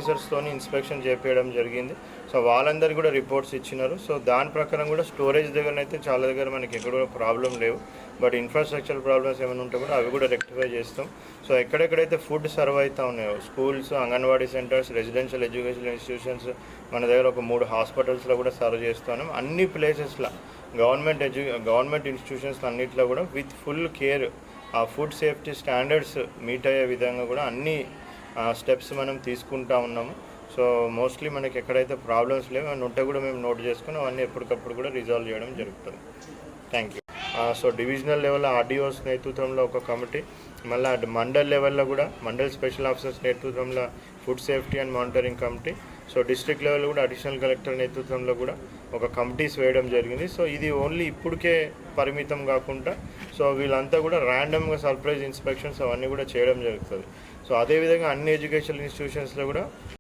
ఆఫీసర్స్తోని inspection చేపించడం జరిగింది. So వాళ్ళందరికీ కూడా రిపోర్ట్స్ ఇచ్చినారు. సో దాని ప్రకారం కూడా స్టోరేజ్ దగ్గరనైతే చాలా దగ్గర మనకి ఎక్కడ కూడా ప్రాబ్లం లేవు. బట్ ఇన్ఫ్రాస్ట్రక్చర్ ప్రాబ్లమ్స్ ఏమైనా ఉంటే కూడా అవి కూడా రెక్టిఫై చేస్తాం. సో ఎక్కడెక్కడైతే ఫుడ్ సర్వ్ అవుతూ ఉన్నాయో schools, anganwadi centres, residential education institutions, మన దగ్గర ఒక 3 హాస్పిటల్స్లో కూడా సర్వ్ చేస్తున్నాం. అన్ని ప్లేసెస్లో గవర్నమెంట్ ఇన్స్టిట్యూషన్స్ అన్నింటిలో కూడా విత్ ఫుల్ కేర్ ఆ ఫుడ్ సేఫ్టీ స్టాండర్డ్స్ మీట్ అయ్యే విధంగా కూడా అన్ని స్టెప్స్ మనం తీసుకుంటా ఉన్నాము. సో మోస్ట్లీ మనకి ఎక్కడైతే ప్రాబ్లమ్స్ లేవు అని ఉంటే కూడా మేము నోట్ చేసుకుని అవన్నీ ఎప్పటికప్పుడు కూడా రిజాల్వ్ చేయడం జరుగుతుంది. Thank you. సో డివిజనల్ లెవెల్లో ఆర్డీఓస్ నేతృత్వంలో ఒక కమిటీ, మళ్ళీ మండల్ లెవెల్లో కూడా మండల్ స్పెషల్ ఆఫీసర్స్ నేతృత్వంలో food safety and monitoring committee, so district లెవెల్లో కూడా అడిషనల్ కలెక్టర్ నేతృత్వంలో కూడా ఒక కమిటీస్ వేయడం జరిగింది. సో ఇది ఓన్లీ ఇప్పటికే పరిమితం కాకుండా సో వీళ్ళంతా కూడా ర్యాండమ్గా సర్ప్రైజ్ ఇన్స్పెక్షన్స్ అవన్నీ కూడా చేయడం జరుగుతుంది. సో అదేవిధంగా అన్ని ఎడ్యుకేషనల్ ఇన్స్టిట్యూషన్స్లో కూడా